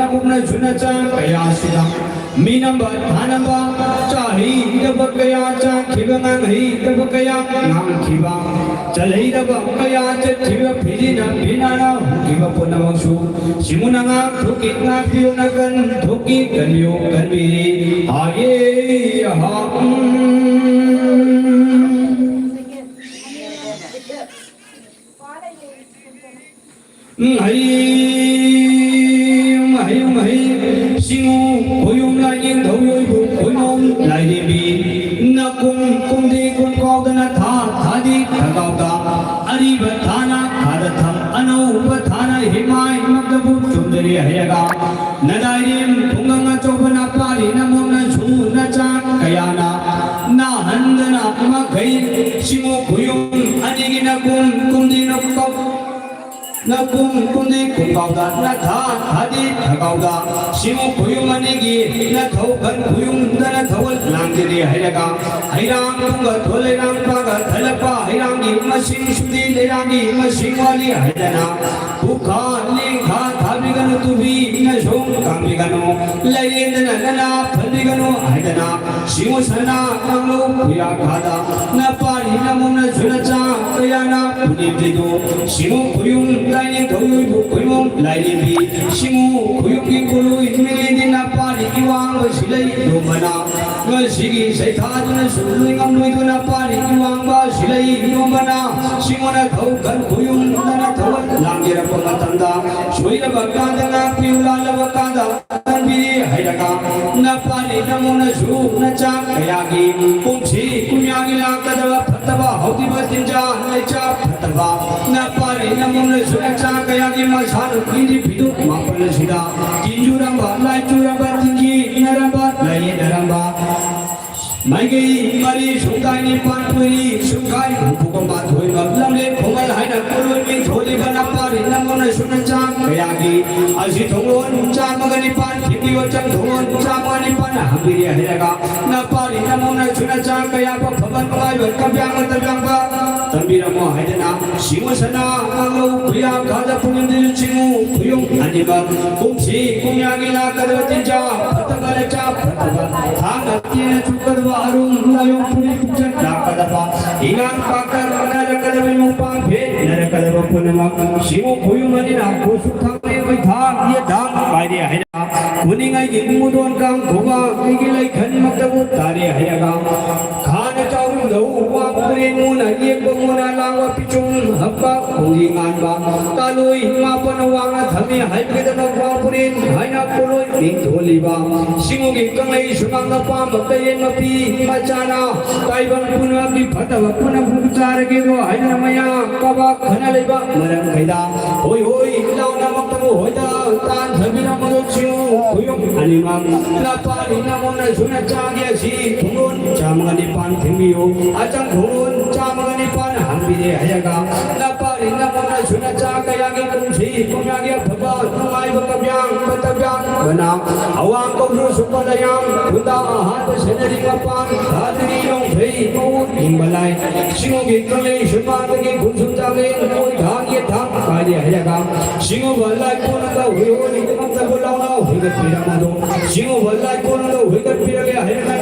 namumna junacha kaya sida minamba thanamba chahi daba kaya cha khibangang hi daba kaya nam khiba chalai daba kaya cha khiba philina binana khiba punawangsu simunanga thuki na pionagan thuki kanyo kanbi aye ha Singu kuyum lain thoi bu kuyum lai di bi na kum di kum kau dana tha di thagau da ari bathana khadatham anu bathana himai magdabu chundari hayaga nadairim thunganga chobana pali namona chu na cha kayana na handana ma gai singu kuyum anigi na kum di na kau na kum di kum kau da na tha di thagau da Simu kuyum anigi na thau kan kuyum dana thawal lang diri hayaga hairang tunga thole rang paga thalapa hairangi masing sudi lerangi masing wali haidana bukha lingha thabiganu tubi na shom kambiganu layendana nana phalbiganu haidana simu sana kamlo kuya khada na pari namuna junacha kayana punibdidu simu kuyum laini thoi bu kuyum laini bi simu kuyum ki kulu Inna pari iwang silai lumana ngasigi saithaduna sului ngamlui kuna pari iwang ba silai lumana simona thau kan kuyum dana thawal langira pamatanda soira bakanda na piula labakanda tanbiri hairaka na pari namuna su na cha kayagi kumsi kunyagi lakadava phatava hauti batinja naicha phatava na pari namuna su na cha kayagi masaru kindi bidu mapala sida kinjuramba lai churamba tinggi inaramba lai daramba Magi mari sungkai ni panpuri sungkai bukamba thoi lamle khongal haina koloi mi tholi bana pari namona sunancha kayagi asi thongon cha magani pan thiki wachan thongon cha mani pan hambiri hayaga na pari namona sunancha kaya pa phaban kai kabyang tabyang ba tambira mo haidana simusana anglo priya khada punin chimu kuyung aniba kumsi kumyagi la kadwatinja phatagala cha phataba thanga tina chukar Arum layong puri pucat nakadapa ingang pakar narakadawa yung pangpit narakadawa po naman simu kuyong manina kusuk thangay may thang iya dang bayri ahaya kuning ay gimudon kang kuwa igilay kan magdabot tari ahayaga khana chawang daw wak purin muna iyag muna langwa pichong habba kulingan ba taloy mapanawang at hami haipita ng wak purin hayna puloy nintuli ba simugin kang ay sumang napamagdayin mapi Macana kaiban punwa ki phatawa punam bukchar ke ro haina maya kaba khana leba maram kaida hoi hoi lau namak tamu hoida tan thabina mado chiu kuyung anima la pari namona suna chagya si thungon chamangani pan thimbiyo achang thungon chamangani pan hambide hayaga la pari namona suna chagya ki kumsi kumyagya phaba tumai bakabyang batabyang bana awang kobru supadayang thunda hat senari ka Hadri long thei ko imbalai singo ge kale shubad ge gunsun jage koi dhagye dhag kali hayaga singo balai ko na da hoyo ni kam ta bola na hoiga pira mado singo balai ko na da hoiga pira ge hayaga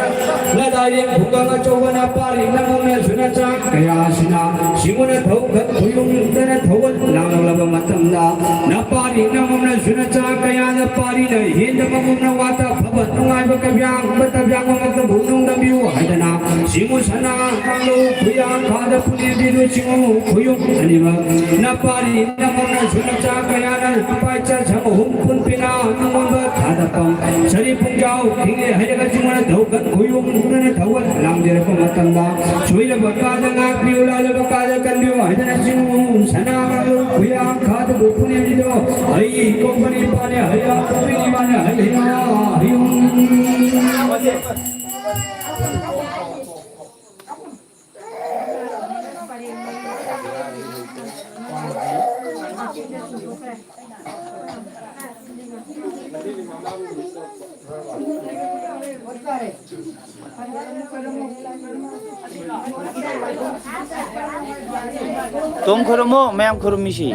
na dai bhuga na chobana pari na me suna cha kaya sina singo ne thau khat hoyung ne thawal lang laba matam da na pari na me suna cha kaya na pari na hind ma na wata phabat ngai ba kabyang batabyang ma ta bhunung da biu haidana simu sana kanglo kuyang khada puni bidu simu kuyung anima na pari na mona sunacha kaya na pacha samu pun pina namamba khada pam sari pungjau kinge haidaka simana daukat kuyung ne thawal lam dere ko matanda soila bakada na piula le bakada kandiu haidana simu sana kanglo kuyang khada puni bidu ai company pane haya company pane haya ayum तुम खरमो मैं खरमिशी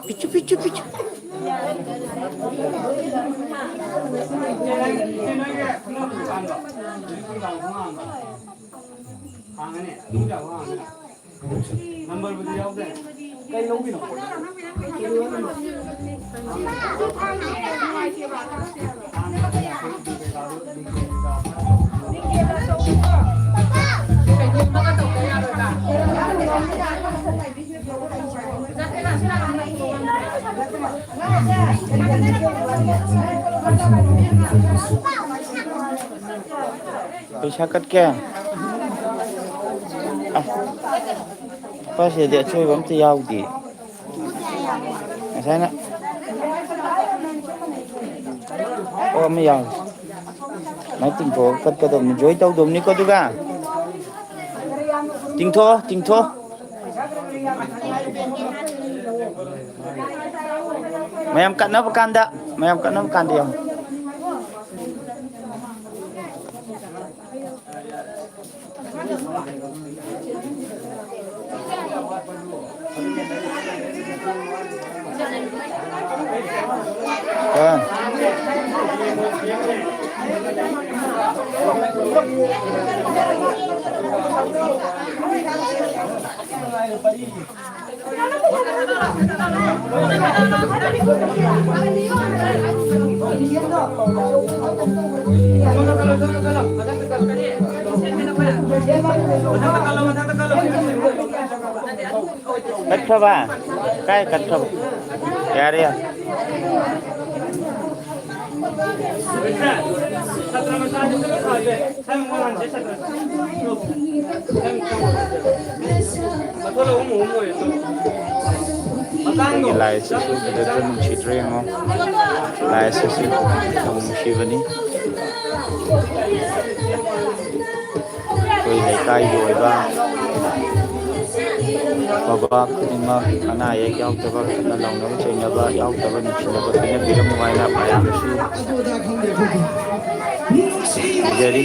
Pichu pichu pichu. Number बदल जाओ दे कई लोग भी ना Bisa kat kya? Pasti dia cuy bom tu yau di. Saya nak. Ohไม่ยาวไม่ติงโถกัดกระดมจ่อยเต้าดมนี่ก็ดูกันติงโถmayam kat na pakanda yang kan cắt thơ ba cái cắt thơ ya đi à lại sự kita tu mencitra yang lại sự kamu shivani koi hai kai doi ba baba kima kana ya yau ta ba kana long no chei na ba yau ta ba ni china ba kana biram mai na pa ya su jadi